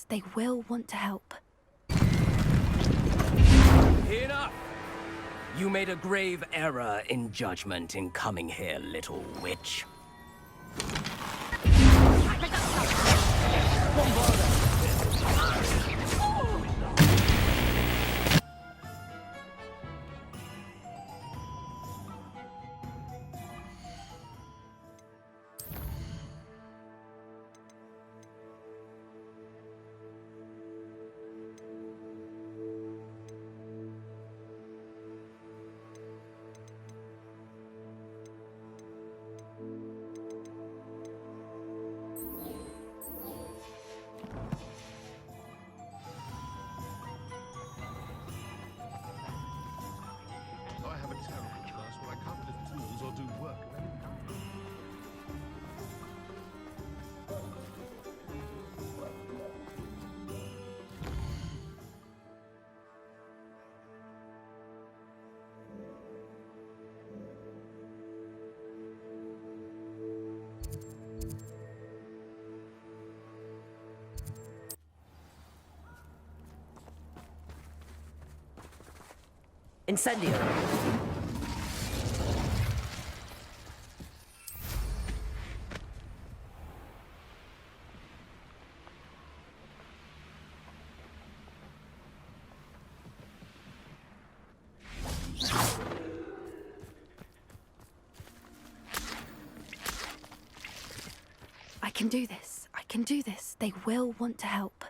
they will want to help. Enough! You made a grave error in judgment in coming here, little witch. I have a terrible curse where I can't lift tools or do work of any kind. Incendio! I can do this. I can do this. They will want to help.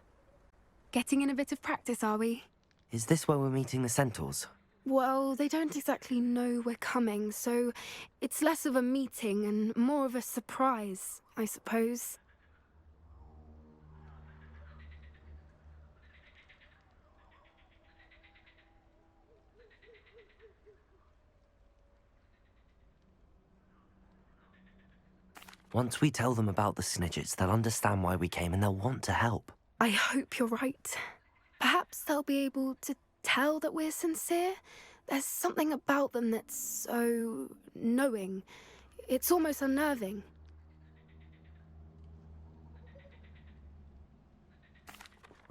Getting in a bit of practice, are we? Is this where we're meeting the centaurs? Well, they don't exactly know we're coming, so it's less of a meeting and more of a surprise, I suppose. Once we tell them about the Snidgets, they'll understand why we came and they'll want to help. I hope you're right. Perhaps they'll be able to tell that we're sincere. There's something about them that's so knowing. It's almost unnerving.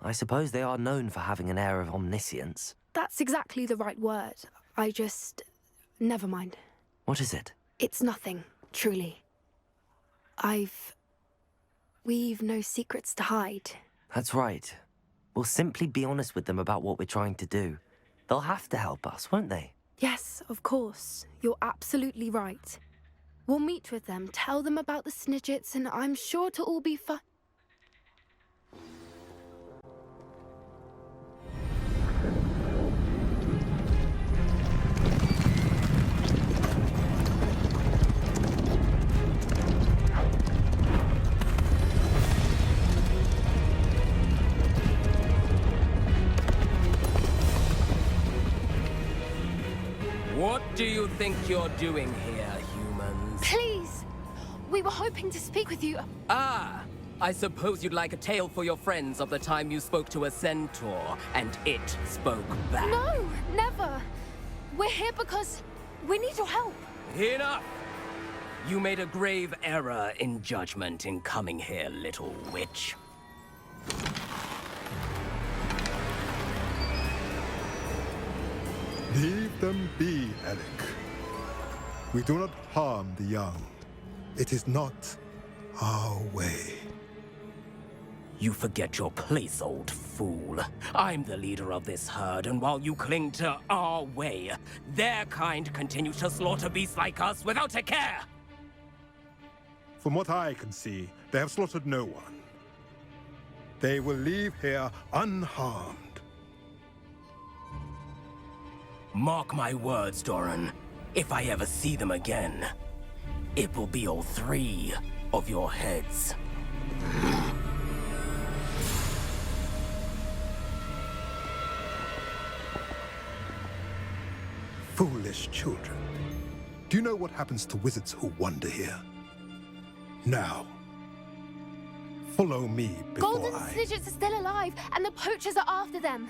I suppose they are known for having an air of omniscience. That's exactly the right word. Never mind. What is it? It's nothing, truly. We've no secrets to hide. That's right. We'll simply be honest with them about what we're trying to do. They'll have to help us, won't they? Yes, of course. You're absolutely right. We'll meet with them, tell them about the Snidgets, and I'm sure it'll all be fine. What do you think you're doing here, humans? Please! We were hoping to speak with you. Ah! I suppose you'd like a tale for your friends of the time you spoke to a centaur, and it spoke back. No, never. We're here because we need your help. Enough! You made a grave error in judgment in coming here, little witch. Leave them be, Alec. We do not harm the young. It is not our way. You forget your place, old fool. I'm the leader of this herd, and while you cling to our way, their kind continue to slaughter beasts like us without a care! From what I can see, they have slaughtered no one. They will leave here unharmed. Mark my words, Doran. If I ever see them again, it will be all 3 of your heads. Foolish children. Do you know what happens to wizards who wander here? Now, follow me before Golden Snidgets are still alive, and the poachers are after them.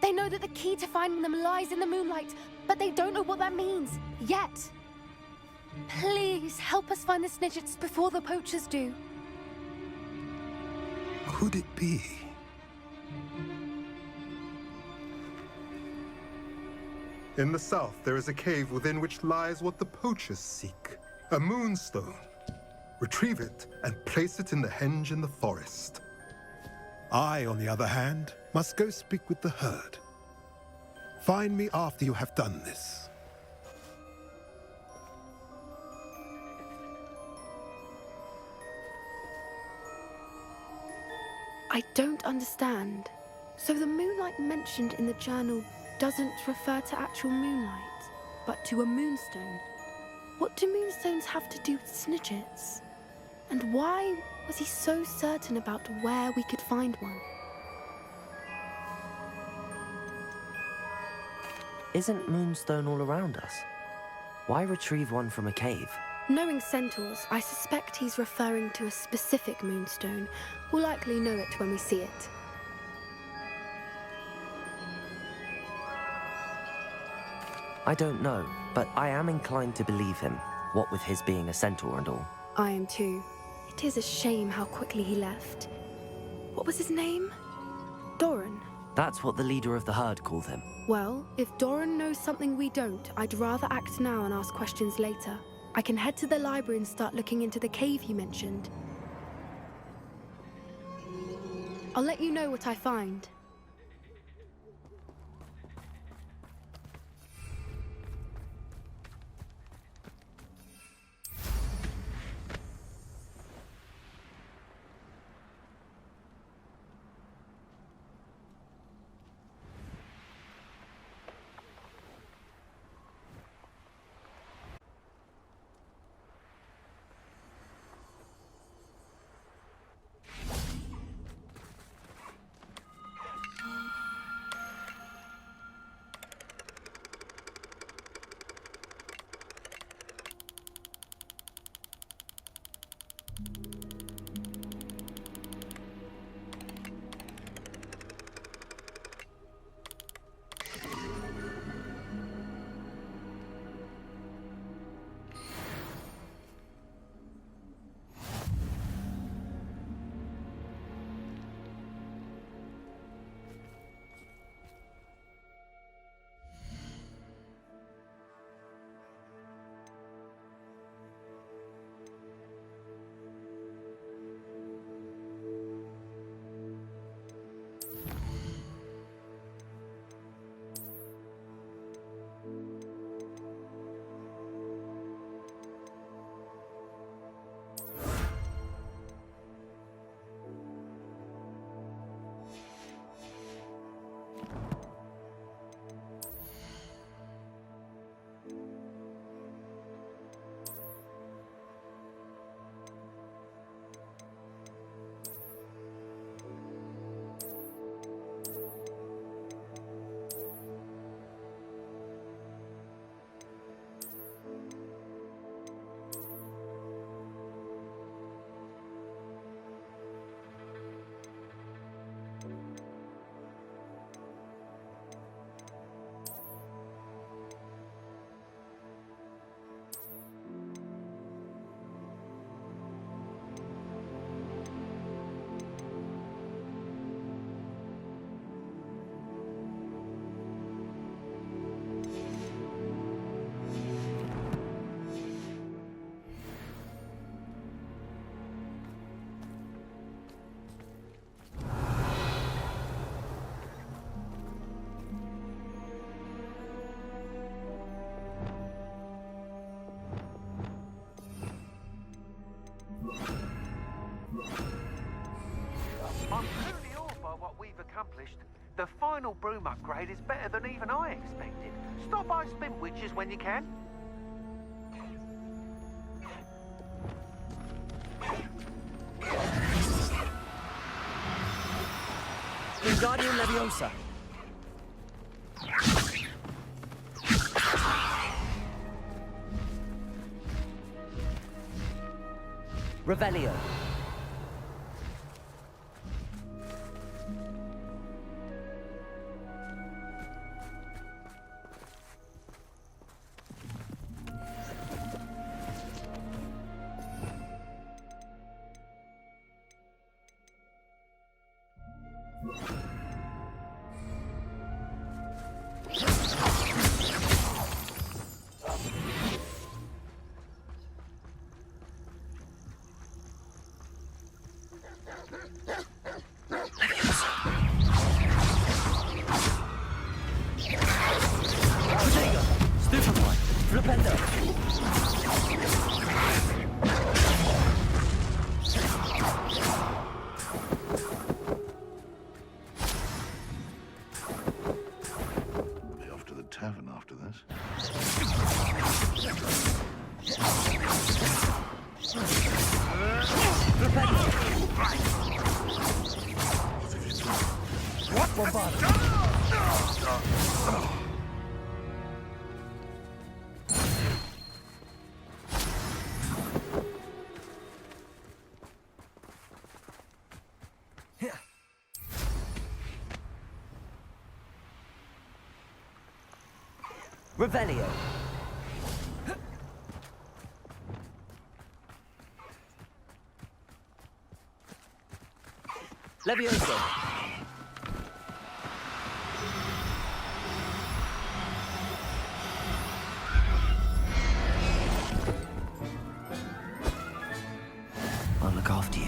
They know that the key to finding them lies in the moonlight, but they don't know what that means, yet. Please, help us find the Snidgets before the poachers do. Could it be In the south, there is a cave within which lies what the poachers seek. A moonstone. Retrieve it and place it in the henge in the forest. I, on the other hand, must go speak with the herd. Find me after you have done this. I don't understand. So the moonlight mentioned in the journal doesn't refer to actual moonlight, but to a moonstone. What do moonstones have to do with snidgets? And why was he so certain about where we could find one? Isn't moonstone all around us? Why retrieve one from a cave? Knowing centaurs, I suspect he's referring to a specific moonstone. We'll likely know it when we see it. I don't know, but I am inclined to believe him, what with his being a centaur and all. I am too. It is a shame how quickly he left. What was his name? Doran. That's what the leader of the herd called him. Well, if Doran knows something we don't, I'd rather act now and ask questions later. I can head to the library and start looking into the cave you mentioned. I'll let you know what I find. I'm truly awed by what we've accomplished. The final broom upgrade is better than even I expected. Stop by Spin Witches when you can. Wingardium Leviosa. Revelio. Revelio. Levioso. I'll look after you.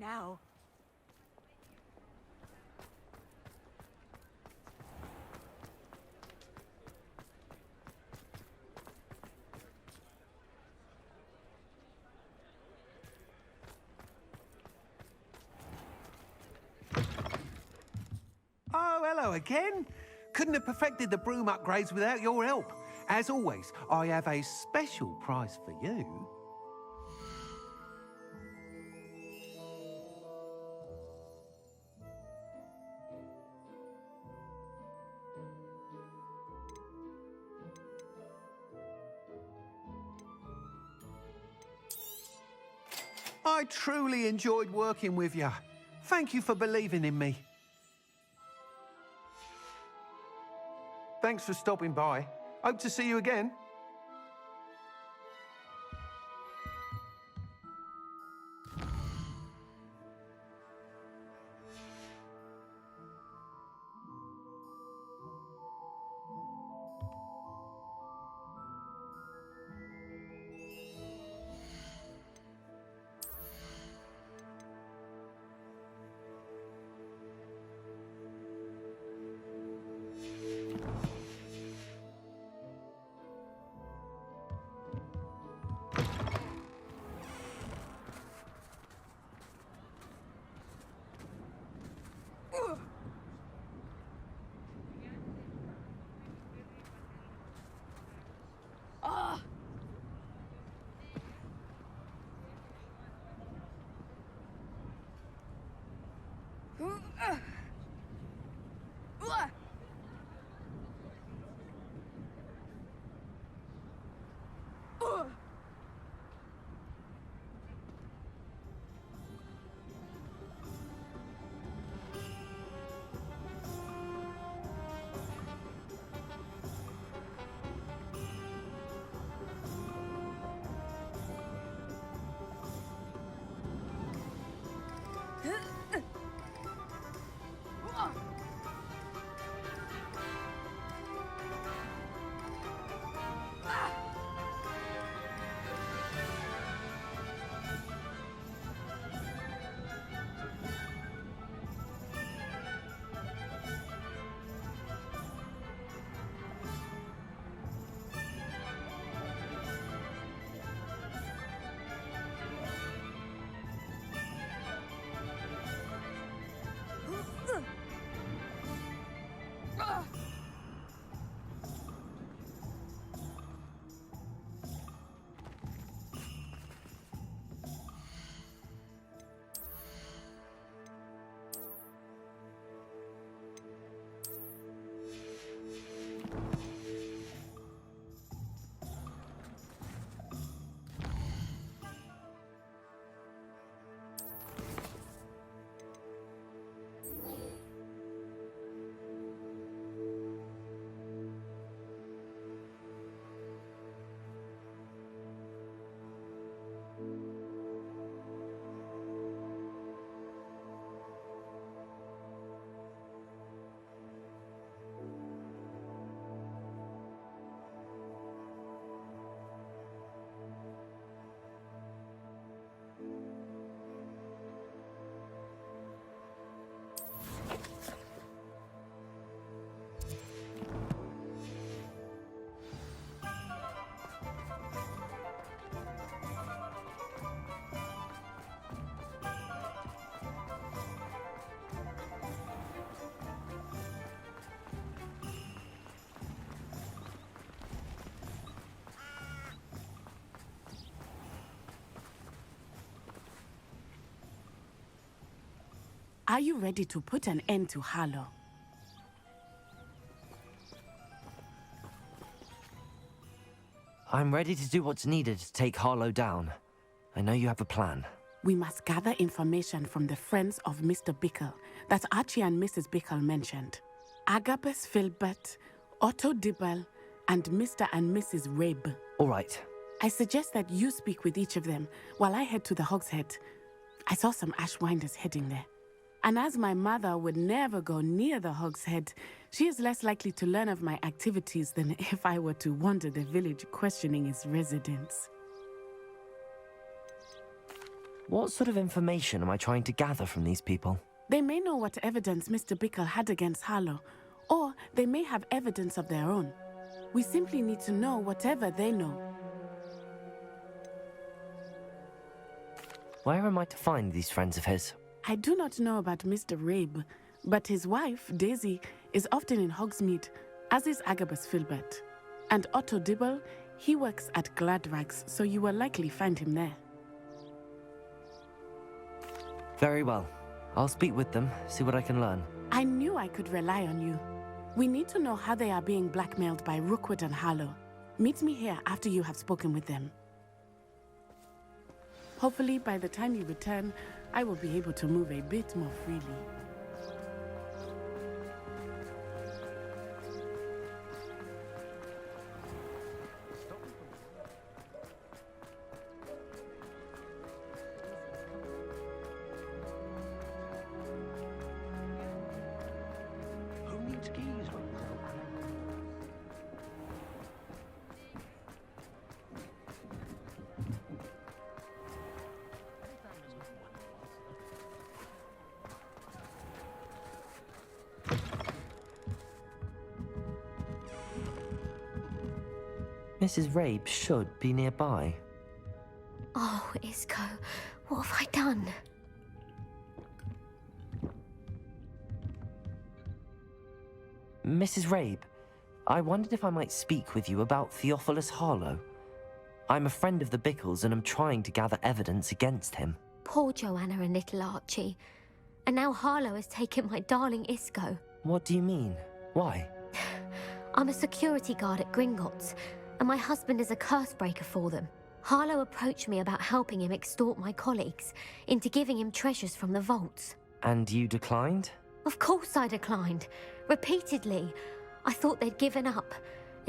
Now. Oh, hello again. Couldn't have perfected the broom upgrades without your help. As always, I have a special prize for you. I truly enjoyed working with you. Thank you for believing in me. Thanks for stopping by. Hope to see you again. Are you ready to put an end to Harlow? I'm ready to do what's needed to take Harlow down. I know you have a plan. We must gather information from the friends of Mr. Bickle that Archie and Mrs. Bickle mentioned. Agabus Filbert, Otto Dibble, and Mr. and Mrs. Rabe. All right. I suggest that you speak with each of them while I head to the Hogshead. I saw some Ashwinders heading there. And as my mother would never go near the Hogshead, she is less likely to learn of my activities than if I were to wander the village questioning its residents. What sort of information am I trying to gather from these people? They may know what evidence Mr. Bickle had against Harlow, or they may have evidence of their own. We simply need to know whatever they know. Where am I to find these friends of his? I do not know about Mr. Rabe, but his wife, Daisy, is often in Hogsmeade, as is Agabus Filbert. And Otto Dibble, he works at Gladrags, so you will likely find him there. Very well. I'll speak with them, see what I can learn. I knew I could rely on you. We need to know how they are being blackmailed by Rookwood and Harlow. Meet me here after you have spoken with them. Hopefully, by the time you return, I will be able to move a bit more freely. Who needs keys? Mrs. Rabe should be nearby. Oh, Isco, what have I done? Mrs. Rabe, I wondered if I might speak with you about Theophilus Harlow. I'm a friend of the Bickles and am trying to gather evidence against him. Poor Joanna and little Archie. And now Harlow has taken my darling Isco. What do you mean? Why? I'm a security guard at Gringotts, and my husband is a curse breaker for them. Harlow approached me about helping him extort my colleagues into giving him treasures from the vaults. And you declined? Of course I declined. Repeatedly. I thought they'd given up,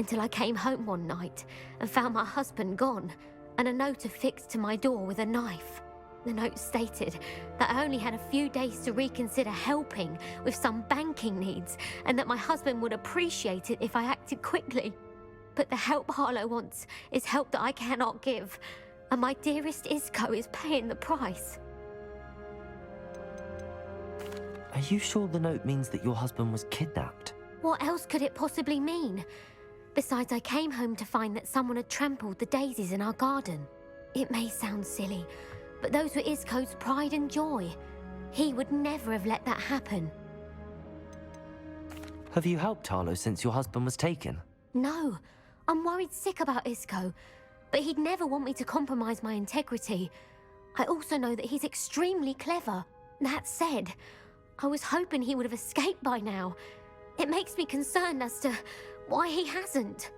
until I came home one night and found my husband gone, and a note affixed to my door with a knife. The note stated that I only had a few days to reconsider helping with some banking needs, and that my husband would appreciate it if I acted quickly. But the help Harlow wants is help that I cannot give, and my dearest Isco is paying the price. Are you sure the note means that your husband was kidnapped? What else could it possibly mean? Besides, I came home to find that someone had trampled the daisies in our garden. It may sound silly, but those were Isco's pride and joy. He would never have let that happen. Have you helped Harlow since your husband was taken? No, I'm worried sick about Isco, but he'd never want me to compromise my integrity. I also know that he's extremely clever. That said, I was hoping he would have escaped by now. It makes me concerned as to why he hasn't.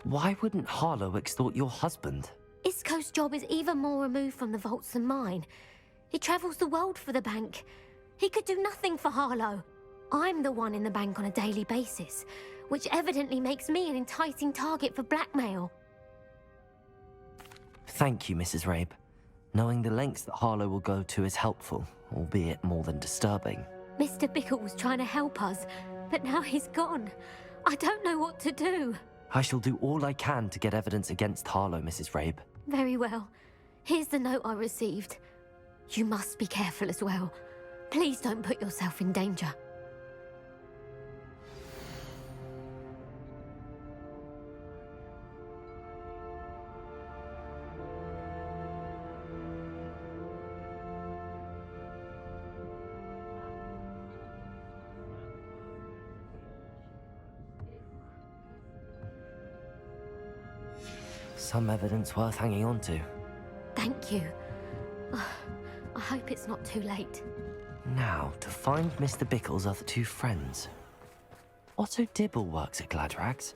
Why wouldn't Harlow extort your husband? Isco's job is even more removed from the vaults than mine. He travels the world for the bank. He could do nothing for Harlow. I'm the one in the bank on a daily basis, which evidently makes me an enticing target for blackmail. Thank you, Mrs. Rabe. Knowing the lengths that Harlow will go to is helpful, albeit more than disturbing. Mr. Bickle was trying to help us, but now he's gone. I don't know what to do. I shall do all I can to get evidence against Harlow, Mrs. Rabe. Very well. Here's the note I received. You must be careful as well. Please don't put yourself in danger. Some evidence worth hanging on to. Thank you. I hope it's not too late. Now, to find Mr. Bickle's other two friends. Otto Dibble works at Gladrags.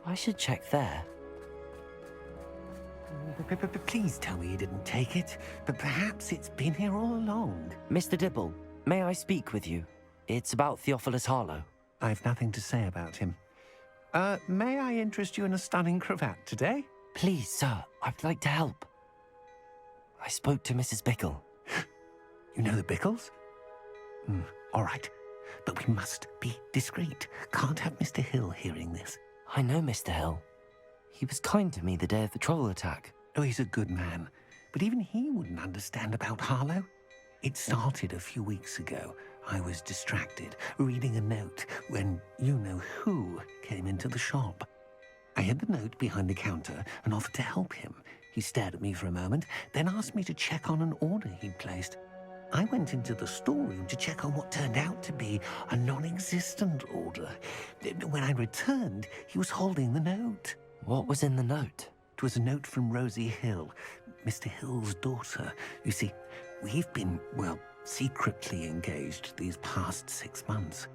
I should check there. Please tell me you didn't take it, but perhaps it's been here all along. Mr. Dibble, may I speak with you? It's about Theophilus Harlow. I've nothing to say about him. May I interest you in a stunning cravat today? Please, sir, I'd like to help. I spoke to Mrs. Bickle. You know the Bickles? All right, but we must be discreet. Can't have Mr. Hill hearing this. I know Mr. Hill. He was kind to me the day of the troll attack. Oh, he's a good man, but even he wouldn't understand about Harlow. It started a few weeks ago. I was distracted, reading a note, when you-know-who came into the shop. I hid the note behind the counter and offered to help him. He stared at me for a moment, then asked me to check on an order he'd placed. I went into the storeroom to check on what turned out to be a non-existent order. When I returned, he was holding the note. What was in the note? It was a note from Rosie Hill, Mr. Hill's daughter. You see, we've been, well, secretly engaged these past 6 months.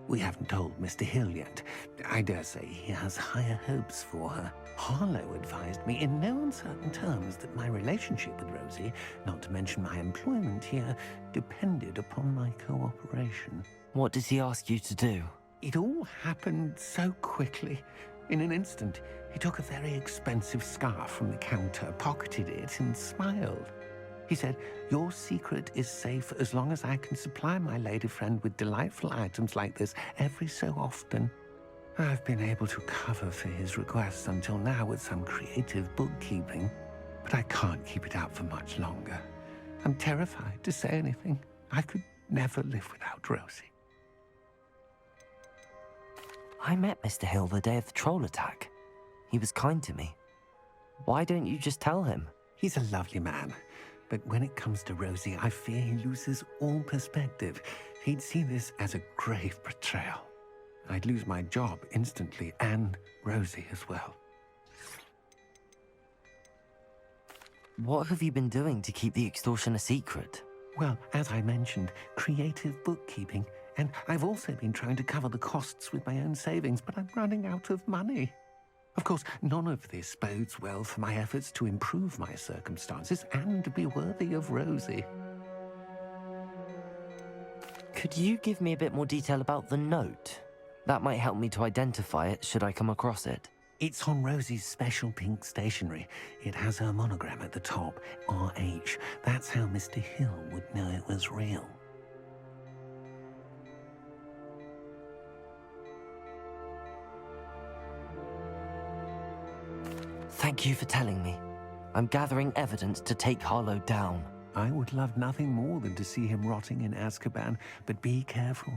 We haven't told Mr. Hill yet. I dare say he has higher hopes for her. Harlow advised me in no uncertain terms that my relationship with Rosie, not to mention my employment here, depended upon my cooperation. What does he ask you to do? It all happened so quickly. In an instant, he took a very expensive scarf from the counter, pocketed it, and smiled. He said, "Your secret is safe as long as I can supply my lady friend with delightful items like this every so often." I've been able to cover for his requests until now with some creative bookkeeping, but I can't keep it up for much longer. I'm terrified to say anything. I could never live without Rosie. I met Mr. Hill the day of the troll attack. He was kind to me. Why don't you just tell him? He's a lovely man, but when it comes to Rosie, I fear he loses all perspective. He'd see this as a grave betrayal. I'd lose my job instantly, and Rosie as well. What have you been doing to keep the extortion a secret? Well, as I mentioned, creative bookkeeping, and I've also been trying to cover the costs with my own savings, but I'm running out of money. Of course, none of this bodes well for my efforts to improve my circumstances and to be worthy of Rosie. Could you give me a bit more detail about the note? That might help me to identify it should I come across it. It's on Rosie's special pink stationery. It has her monogram at the top, RH. That's how Mr. Hill would know it was real. Thank you for telling me. I'm gathering evidence to take Harlow down. I would love nothing more than to see him rotting in Azkaban, but be careful.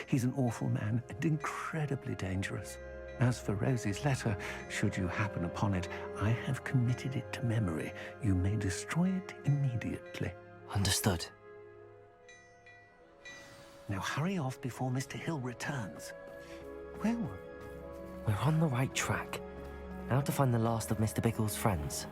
He's an awful man and incredibly dangerous. As for Rosie's letter, should you happen upon it, I have committed it to memory. You may destroy it immediately. Understood. Now hurry off before Mr. Hill returns. Well, We're on the right track. Now to find the last of Mr. Bickle's friends.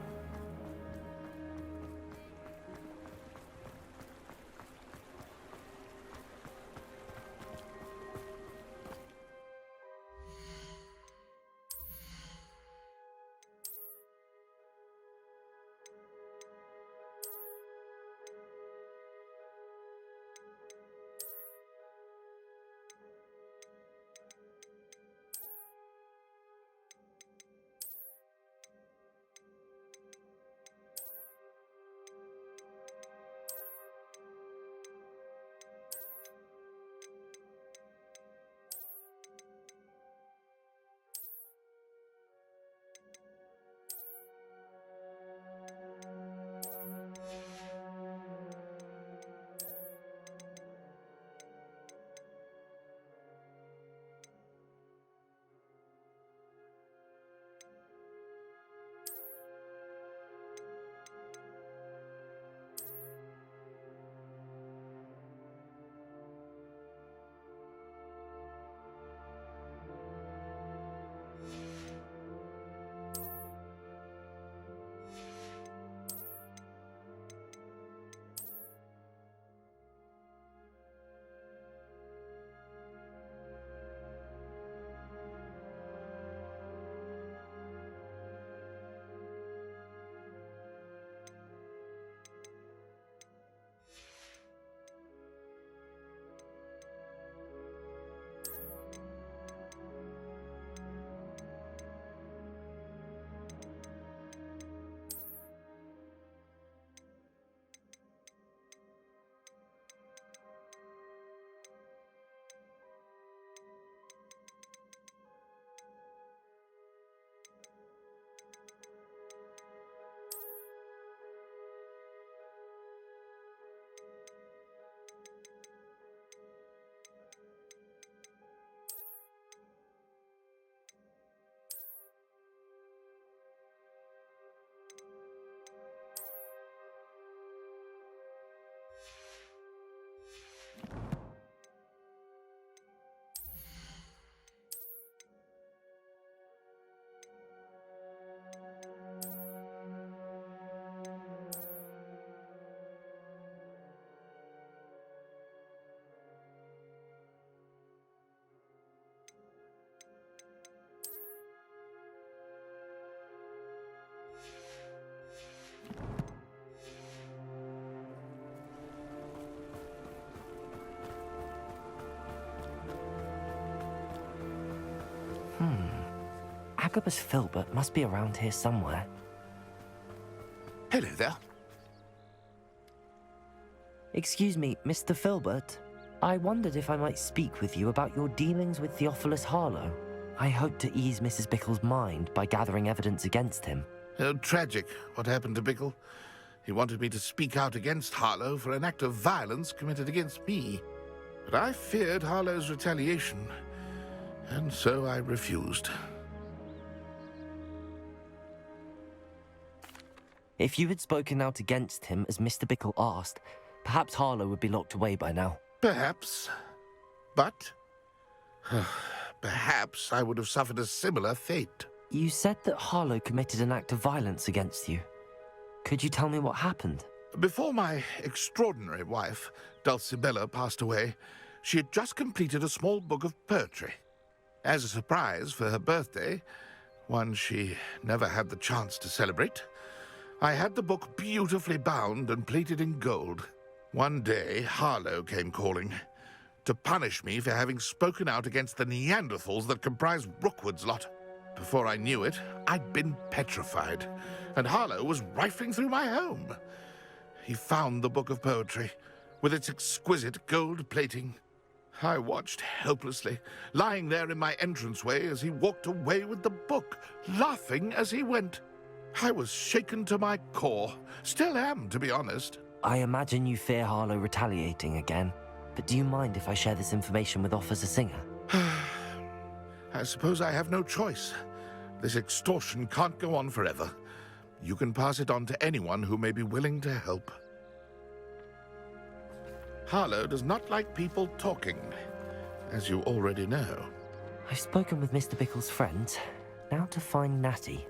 Agabus Filbert must be around here somewhere. Hello there. Excuse me, Mr. Filbert. I wondered if I might speak with you about your dealings with Theophilus Harlow. I hope to ease Mrs. Bickle's mind by gathering evidence against him. Tragic, what happened to Bickle. He wanted me to speak out against Harlow for an act of violence committed against me. But I feared Harlow's retaliation, and so I refused. If you had spoken out against him as Mr. Bickle asked, perhaps Harlow would be locked away by now. Perhaps. But perhaps I would have suffered a similar fate. You said that Harlow committed an act of violence against you. Could you tell me what happened? Before my extraordinary wife, Dulcibella, passed away, she had just completed a small book of poetry. As a surprise for her birthday, one she never had the chance to celebrate, I had the book beautifully bound and plated in gold. One day, Harlow came calling to punish me for having spoken out against the Neanderthals that comprise Rookwood's lot. Before I knew it, I'd been petrified, and Harlow was rifling through my home. He found the book of poetry, with its exquisite gold plating. I watched helplessly, lying there in my entranceway as he walked away with the book, laughing as he went. I was shaken to my core. Still am, to be honest. I imagine you fear Harlow retaliating again, but do you mind if I share this information with Officer Singer? I suppose I have no choice. This extortion can't go on forever. You can pass it on to anyone who may be willing to help. Harlow does not like people talking, as you already know. I've spoken with Mr. Bickle's friends. Now to find Natty.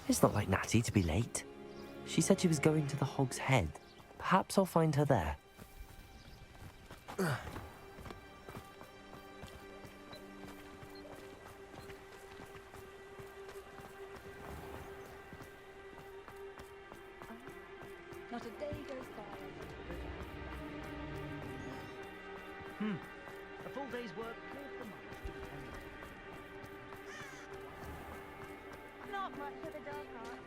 It's not like Natty to be late. She said she was going to the Hog's Head. Perhaps I'll find her there. Not a day goes by. A full day's work cleared the mind. Not much of a dark art.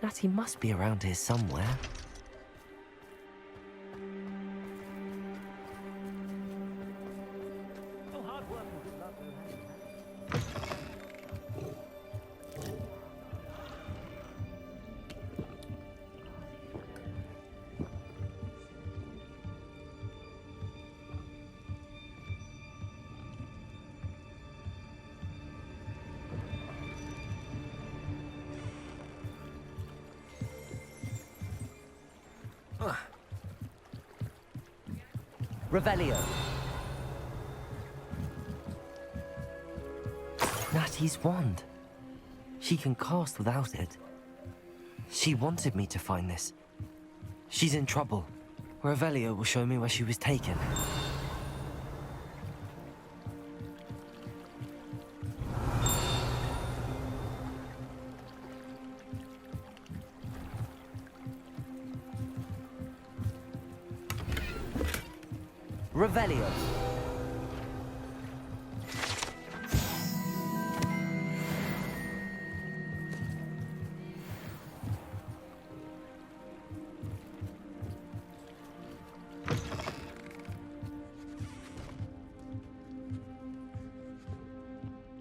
Natty must be around here somewhere. Oh, hard work and good luck. Revelio. Natty's wand. She can cast without it. She wanted me to find this. She's in trouble. Revelio will show me where she was taken. Revelio.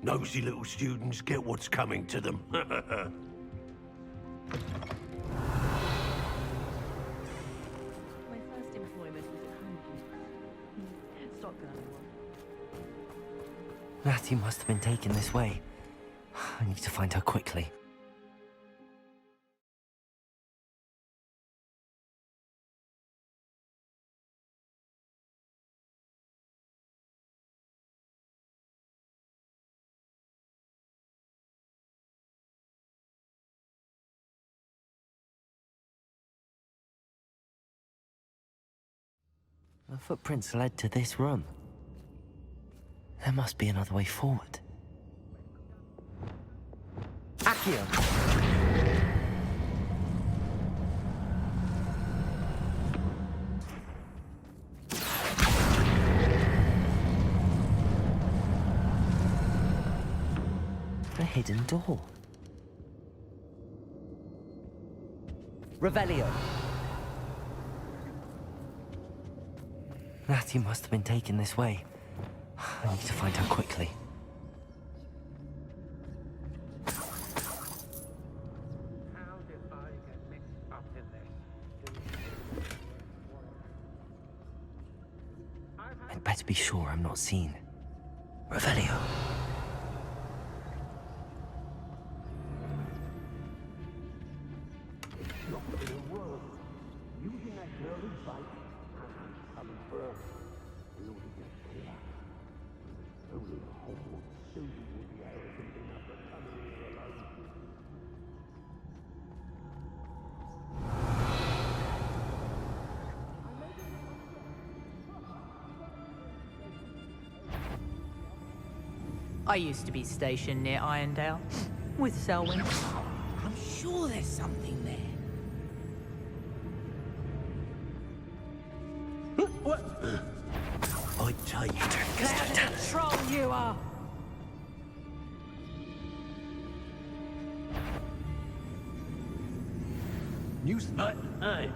Nosy little students get what's coming to them. My first employment was at home. Stock girl I was. Natty must have been taken this way. I need to find her quickly. The footprints led to this room. There must be another way forward. Accio! A hidden door. Revelio. Natty must have been taken this way. I need to find her quickly. How did I get mixed up in this? I'd better be sure I'm not seen. Revelio. I used to be stationed near Irondale with Selwyn. I'm sure there's something there. What? I take it. Troll you are! Nuisance. Hey.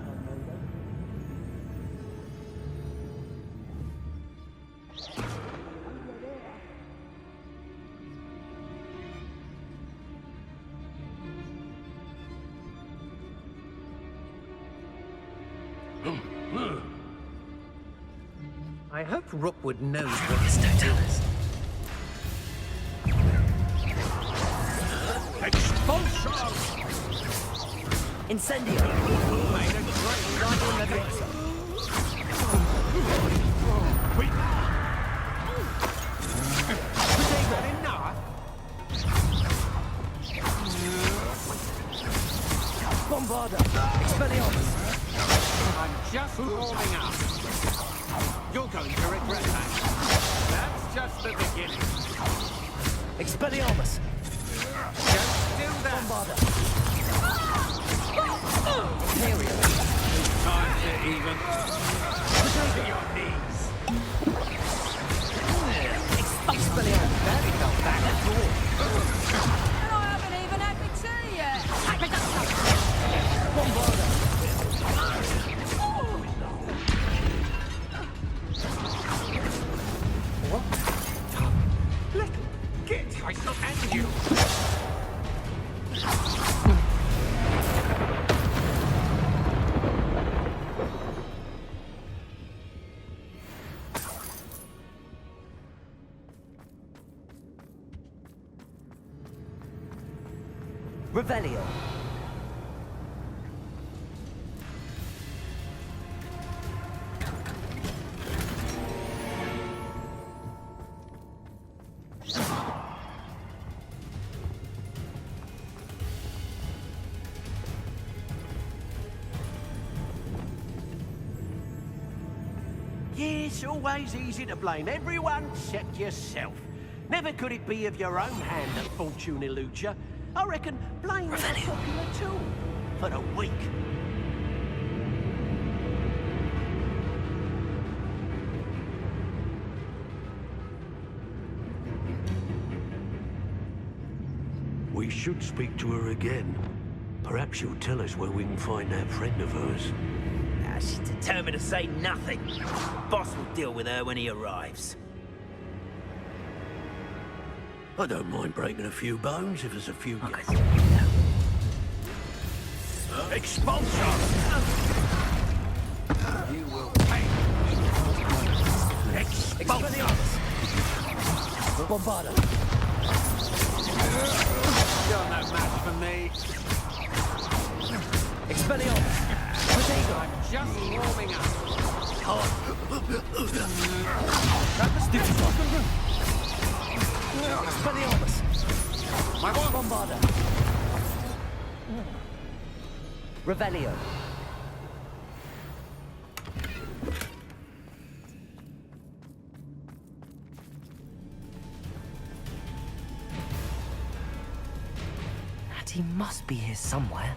I hope Rookwood knows what this don't tell us. Expulsion! Incendio! Made a great enough? Bombarda! Expelliarmus! I'm just warming up. You're going to regret that. That's just the beginning. Expelliarmus! Just do that. Bombarda! Imperial! Time to even. To your knees. Expelliarmus! There we go, back at all. And I haven't even had my tea yet! Bombarda! Get! I shall end you. Revelio. Yeah, it's always easy to blame everyone except yourself. Never could it be of your own hand that fortune eludes you. I reckon blame is a popular tool for the weak. We should speak to her again. Perhaps she'll tell us where we can find that friend of hers. She's determined to say nothing. Boss will deal with her when he arrives. I don't mind breaking a few bones if there's a few... Expulsion! You will pay. Expulsion! Bombarda! You're no match for me. Expelliarmus! Protego! I'm just warming up. Expelliarmus! My what? Bombarda! Revelio. Daddy must be here somewhere.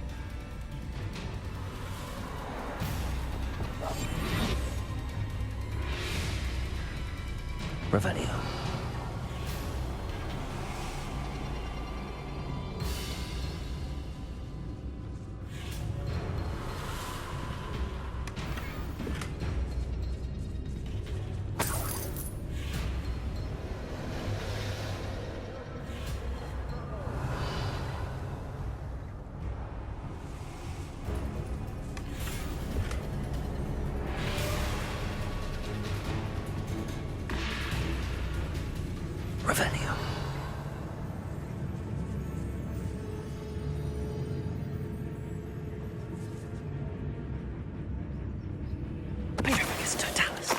Revelio. Revelio. Pyramids Totalis.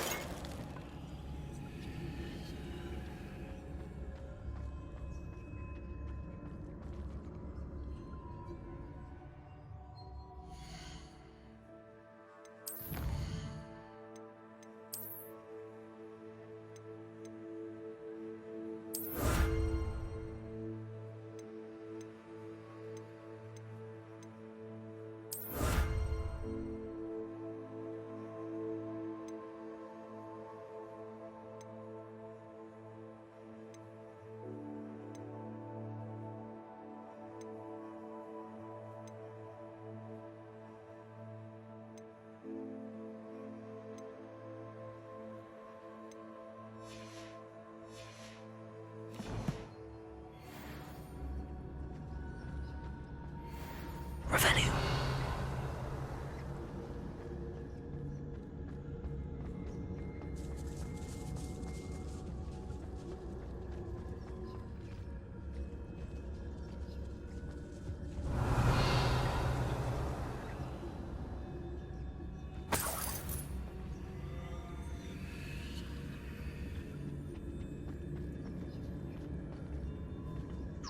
Revelio.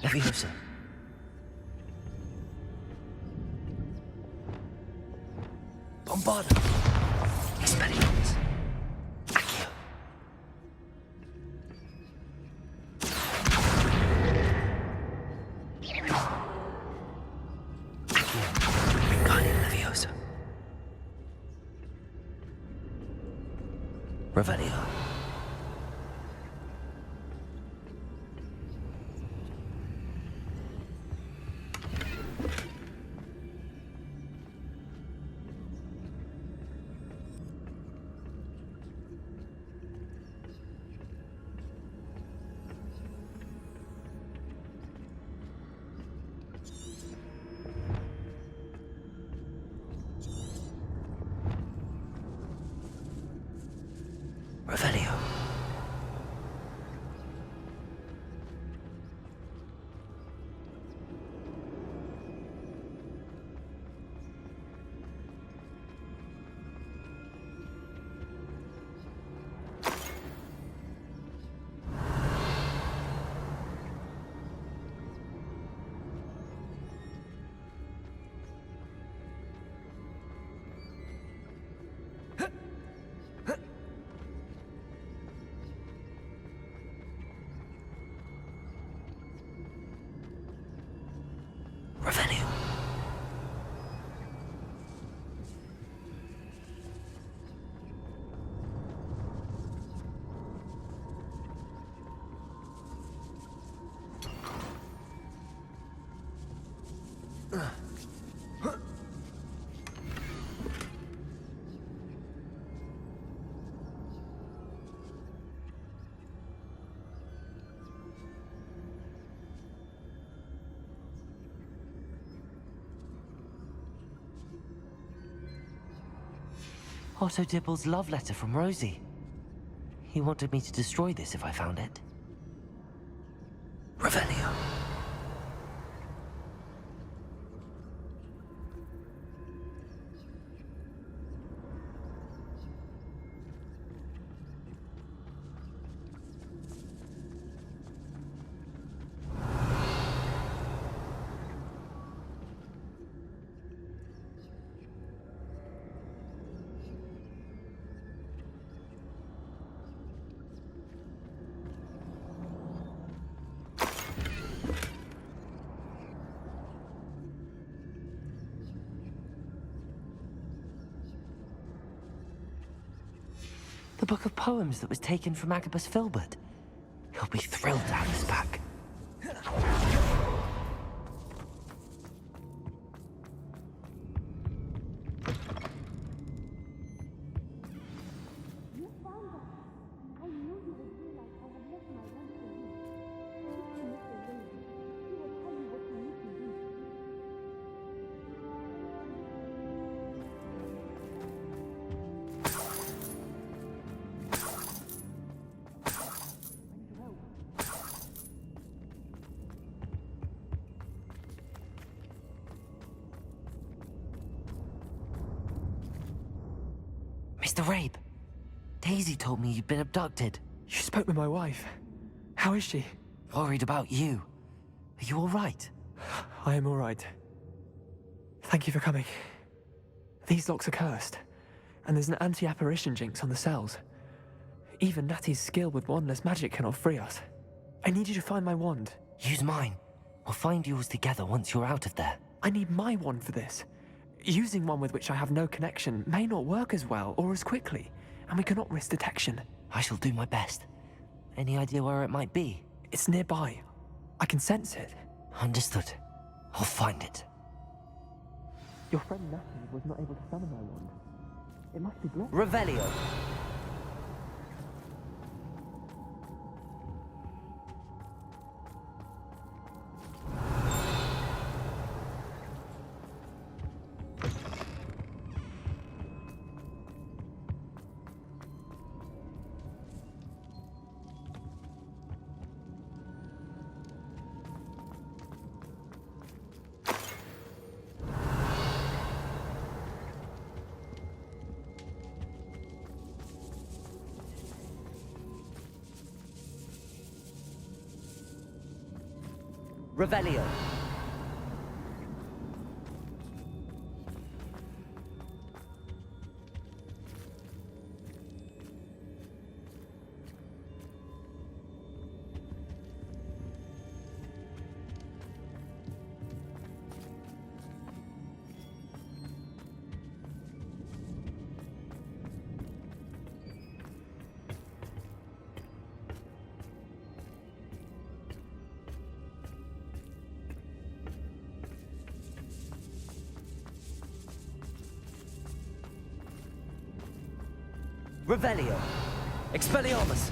Leviosa. Bombarda. Expelliarmus. Accio. Accio. Wingardium Leviosa. Revelio. Revelio. Revelio. Otto Dibble's love letter from Rosie. He wanted me to destroy this if I found it. Revelio. book of poems that was taken from Agabus Filbert. He'll be thrilled to have this back. Mr. Rabe, Daisy told me you'd been abducted. You spoke with my wife. How is she? Worried about you. Are you all right? I am all right. Thank you for coming. These locks are cursed, and there's an anti-apparition jinx on the cells. Even Natty's skill with wandless magic cannot free us. I need you to find my wand. Use mine. We'll find yours together once you're out of there. I need my wand for this. Using one with which I have no connection may not work as well or as quickly, and we cannot risk detection. I shall do my best. Any idea where it might be? It's nearby. I can sense it. Understood. I'll find it. Your friend Natty was not able to summon my wand. It must be blocked. Revelio. Revelio. Revelio. Expelliarmus.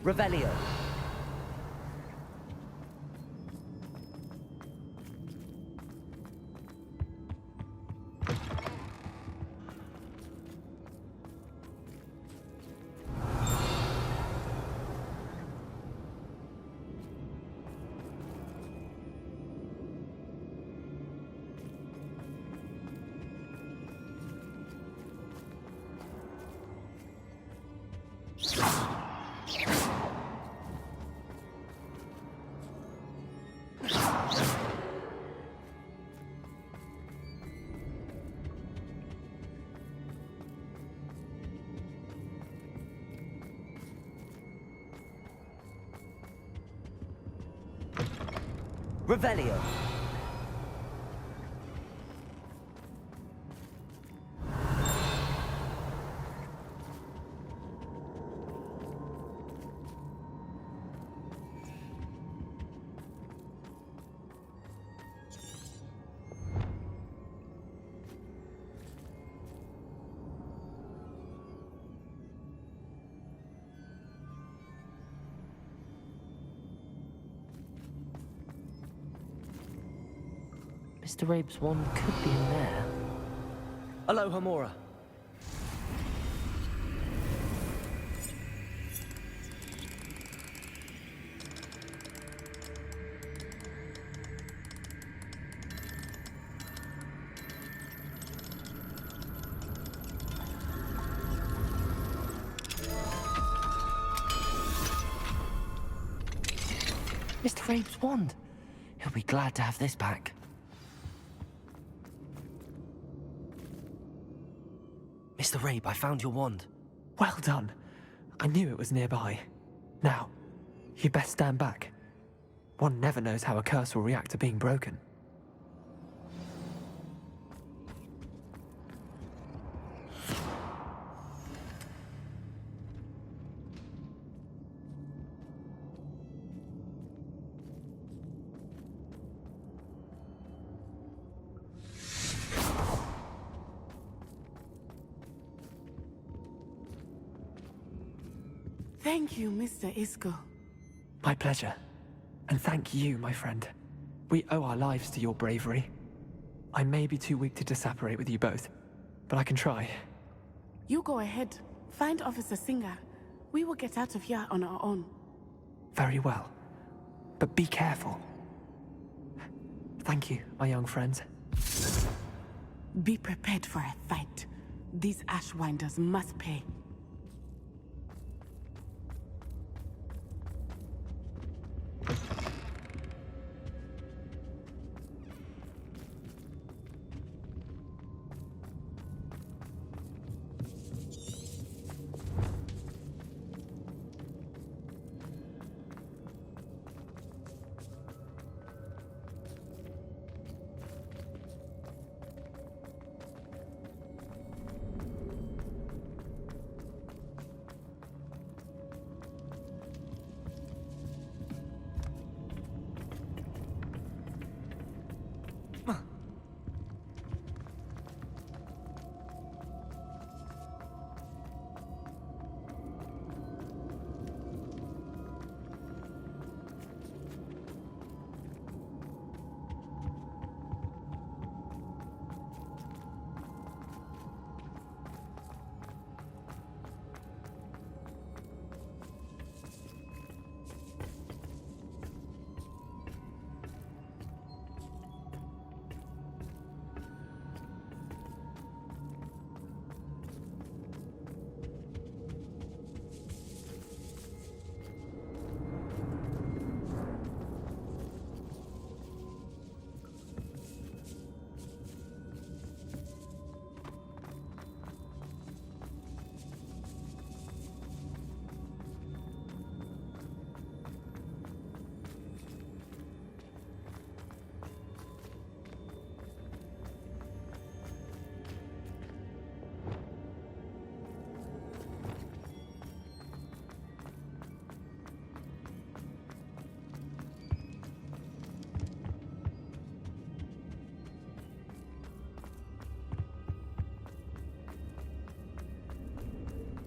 Revelio. Revelio. Mr. Rabe's wand could be in there. Aloha, Mora. Mr. Rabe's wand. He'll be glad to have this back. Mr. Rabe, I found your wand. Well done. I knew it was nearby. Now, you best stand back. One never knows how a curse will react to being broken. Thank you, Mr. Isco. My pleasure. And thank you, my friend. We owe our lives to your bravery. I may be too weak to disapparate with you both, but I can try. You go ahead. Find Officer Singer. We will get out of here on our own. Very well. But be careful. Thank you, my young friends. Be prepared for a fight. These Ashwinders must pay.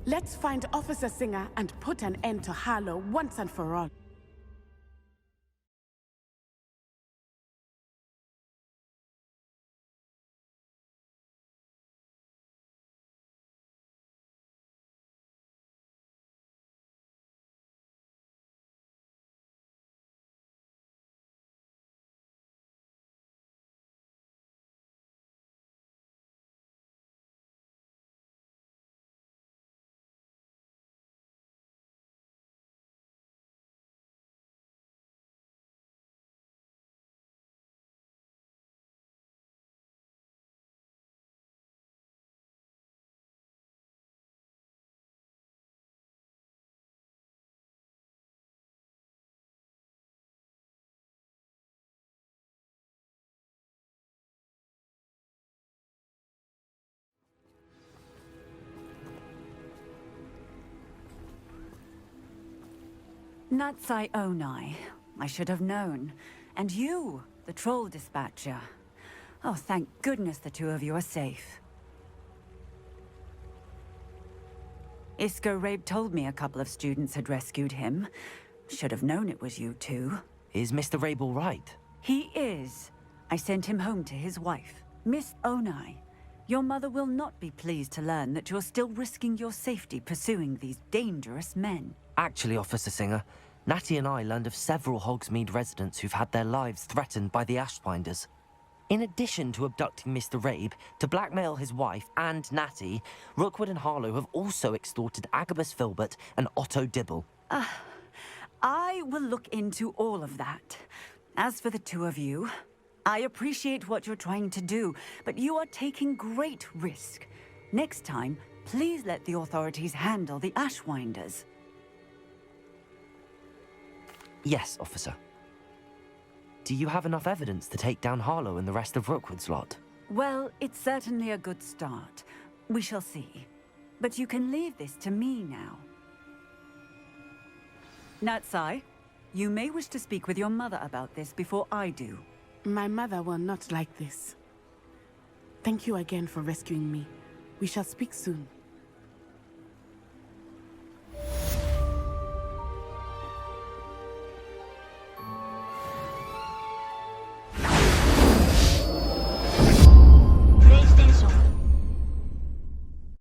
Let's find Officer Singer and put an end to Harlow once and for all. Natsai Onai. I should have known. And you, the troll dispatcher. Oh, thank goodness the two of you are safe. Isco Rabe told me a couple of students had rescued him. Should have known it was you two. Is Mr. Rabe all right? He is. I sent him home to his wife, Miss Onai. Your mother will not be pleased to learn that you're still risking your safety pursuing these dangerous men. Actually, Officer Singer, Natty and I learned of several Hogsmeade residents who've had their lives threatened by the Ashwinders. In addition to abducting Mr. Rabe to blackmail his wife and Natty, Rookwood and Harlow have also extorted Agabus Filbert and Otto Dibble. I will look into all of that. As for the two of you, I appreciate what you're trying to do, but you are taking great risk. Next time, Please let the authorities handle the Ashwinders. Yes, officer. Do you have enough evidence to take down Harlow and the rest of Rookwood's lot? Well, it's certainly a good start. We shall see. But you can leave this to me now. Natsai, you may wish to speak with your mother about this before I do. My mother will not like this. Thank you again for rescuing me. We shall speak soon.